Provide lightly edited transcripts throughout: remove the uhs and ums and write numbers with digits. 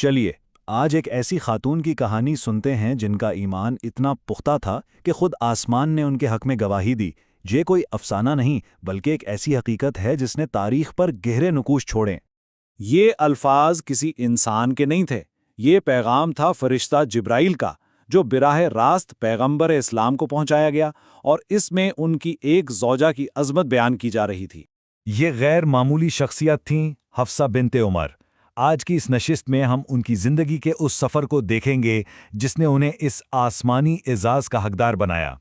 چلیے آج ایک ایسی خاتون کی کہانی سنتے ہیں جن کا ایمان اتنا پختہ تھا کہ خود آسمان نے ان کے حق میں گواہی دی۔ یہ کوئی افسانہ نہیں بلکہ ایک ایسی حقیقت ہے جس نے تاریخ پر گہرے نقوش چھوڑے۔ یہ الفاظ کسی انسان کے نہیں تھے، یہ پیغام تھا فرشتہ جبرائیل کا، جو براہ راست پیغمبر اسلام کو پہنچایا گیا، اور اس میں ان کی ایک زوجہ کی عظمت بیان کی جا رہی تھی۔ یہ غیر معمولی شخصیت تھیں حفصہ بنت عمر۔ آج کی اس نشست میں ہم ان کی زندگی کے اس سفر کو دیکھیں گے جس نے انہیں اس آسمانی اعزاز کا حقدار بنایا۔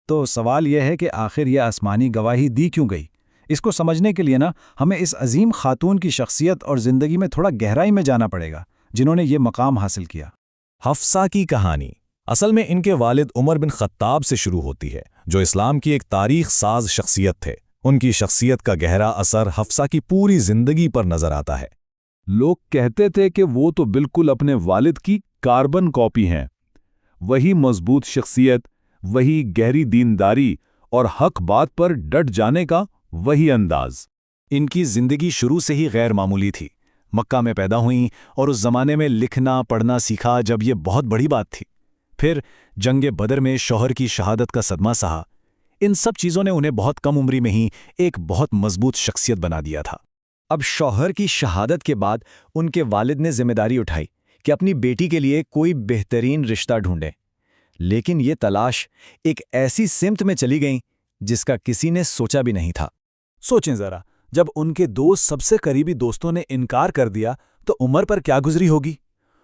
تو سوال یہ ہے کہ آخر یہ آسمانی گواہی دی کیوں گئی؟ اس کو سمجھنے کے لیے ہمیں اس عظیم خاتون کی شخصیت اور زندگی میں تھوڑا گہرائی میں جانا پڑے گا جنہوں نے یہ مقام حاصل کیا۔ حفصہ کی کہانی اصل میں ان کے والد عمر بن خطاب سے شروع ہوتی ہے، جو اسلام کی ایک تاریخ ساز شخصیت تھے۔ ان کی شخصیت کا گہرا اثر حفصہ کی پوری زندگی پر نظر آتا ہے۔ لوگ کہتے تھے کہ وہ تو بالکل اپنے والد کی کاربن کاپی ہیں، وہی مضبوط شخصیت، وہی گہری دینداری اور حق بات پر ڈٹ جانے کا وہی انداز۔ ان کی زندگی شروع سے ہی غیر معمولی تھی۔ مکہ میں پیدا ہوئیں اور اس زمانے میں لکھنا پڑھنا سیکھا جب یہ بہت بڑی بات تھی۔ پھر جنگ بدر میں شوہر کی شہادت کا صدمہ سہا۔ ان سب چیزوں نے انہیں بہت کم عمری میں ہی ایک بہت مضبوط شخصیت بنا دیا تھا۔ اب شوہر کی شہادت کے بعد ان کے والد نے ذمہ داری اٹھائی کہ اپنی بیٹی کے لیے کوئی بہترین رشتہ ڈھونڈیں، لیکن یہ تلاش ایک ایسی سمت میں چلی گئی جس کا کسی نے سوچا بھی نہیں تھا۔ سوچیں ذرا، جب ان کے دوست سب سے قریبی دوستوں نے انکار کر دیا تو عمر پر کیا گزری ہوگی؟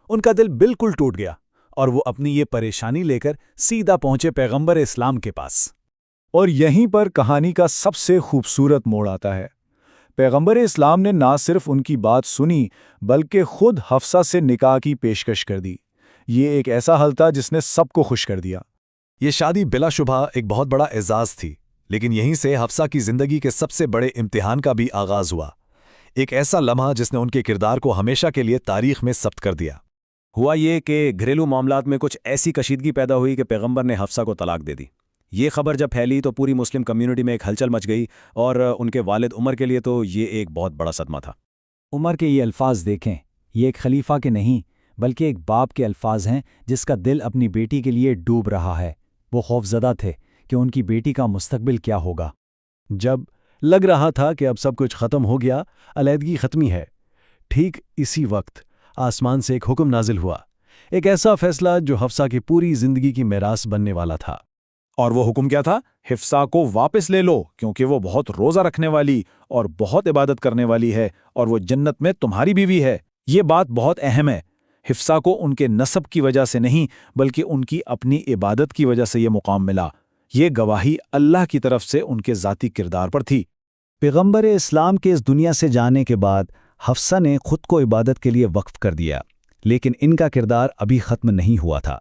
ان کا دل بالکل ٹوٹ گیا اور وہ اپنی یہ پریشانی لے کر سیدھا پہنچے پیغمبر اسلام کے پاس۔ اور یہیں پر کہانی کا سب سے خوبصورت موڑ آتا ہے۔ پیغمبر اسلام نے نہ صرف ان کی بات سنی بلکہ خود حفصہ سے نکاح کی پیشکش کر دی۔ یہ ایک ایسا حل تھا جس نے سب کو خوش کر دیا۔ یہ شادی بلا شبہ ایک بہت بڑا اعزاز تھی، لیکن یہیں سے حفصہ کی زندگی کے سب سے بڑے امتحان کا بھی آغاز ہوا۔ ایک ایسا لمحہ جس نے ان کے کردار کو ہمیشہ کے لیے تاریخ میں ثبت کر دیا۔ ہوا یہ کہ گھریلو معاملات میں کچھ ایسی کشیدگی پیدا ہوئی کہ پیغمبر نے حفصہ کو طلاق دے دی۔ یہ خبر جب پھیلی تو پوری مسلم کمیونٹی میں ایک ہلچل مچ گئی، اور ان کے والد عمر کے لیے تو یہ ایک بہت بڑا صدمہ تھا۔ عمر کے یہ الفاظ دیکھیں، یہ ایک خلیفہ کے نہیں بلکہ ایک باپ کے الفاظ ہیں جس کا دل اپنی بیٹی کے لیے ڈوب رہا ہے۔ وہ خوفزدہ تھے کہ ان کی بیٹی کا مستقبل کیا ہوگا۔ جب لگ رہا تھا کہ اب سب کچھ ختم ہو گیا، علیحدگی ختمی ہے، ٹھیک اسی وقت آسمان سے ایک حکم نازل ہوا، ایک ایسا فیصلہ جو حفصہ کی پوری زندگی کی میراث بننے والا تھا۔ اور وہ حکم کیا تھا؟ حفصہ کو واپس لے لو، کیونکہ وہ بہت روزہ رکھنے والی اور بہت عبادت کرنے والی ہے، اور وہ جنت میں تمہاری بیوی ہے۔ یہ بات بہت اہم ہے۔ حفصہ کو ان کے نسب کی وجہ سے نہیں بلکہ ان کی اپنی عبادت کی وجہ سے یہ مقام ملا۔ یہ گواہی اللہ کی طرف سے ان کے ذاتی کردار پر تھی۔ پیغمبر اسلام کے اس دنیا سے جانے کے بعد حفصہ نے خود کو عبادت کے لیے وقف کر دیا، لیکن ان کا کردار ابھی ختم نہیں ہوا تھا،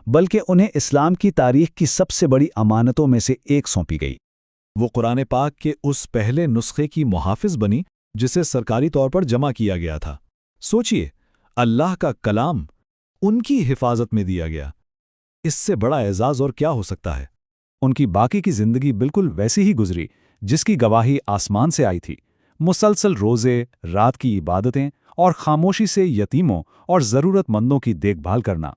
بلکہ انہیں اسلام کی تاریخ کی سب سے بڑی امانتوں میں سے ایک سونپی گئی۔ وہ قرآن پاک کے اس پہلے نسخے کی محافظ بنی جسے سرکاری طور پر جمع کیا گیا تھا۔ سوچئے، اللہ کا کلام ان کی حفاظت میں دیا گیا۔ اس سے بڑا اعزاز اور کیا ہو سکتا ہے؟ ان کی باقی کی زندگی بالکل ویسی ہی گزری جس کی گواہی آسمان سے آئی تھی۔ مسلسل روزے، رات کی عبادتیں اور خاموشی سے یتیموں اور ضرورت مندوں کی دیکھ بھال کرنا۔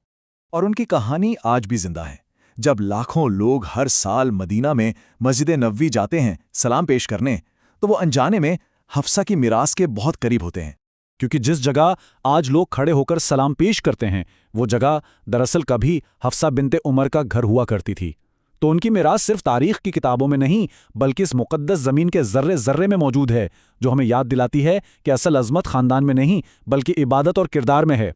اور ان کی کہانی آج بھی زندہ ہے۔ جب لاکھوں لوگ ہر سال مدینہ میں مسجد نبوی جاتے ہیں سلام پیش کرنے، تو وہ انجانے میں حفصہ کی میراث کے بہت قریب ہوتے ہیں، کیونکہ جس جگہ آج لوگ کھڑے ہو کر سلام پیش کرتے ہیں، وہ جگہ دراصل کبھی حفصہ بنت عمر کا گھر ہوا کرتی تھی۔ تو ان کی میراث صرف تاریخ کی کتابوں میں نہیں بلکہ اس مقدس زمین کے ذرے ذرے میں موجود ہے، جو ہمیں یاد دلاتی ہے کہ اصل عظمت خاندان میں نہیں بلکہ عبادت اور کردار میں ہے۔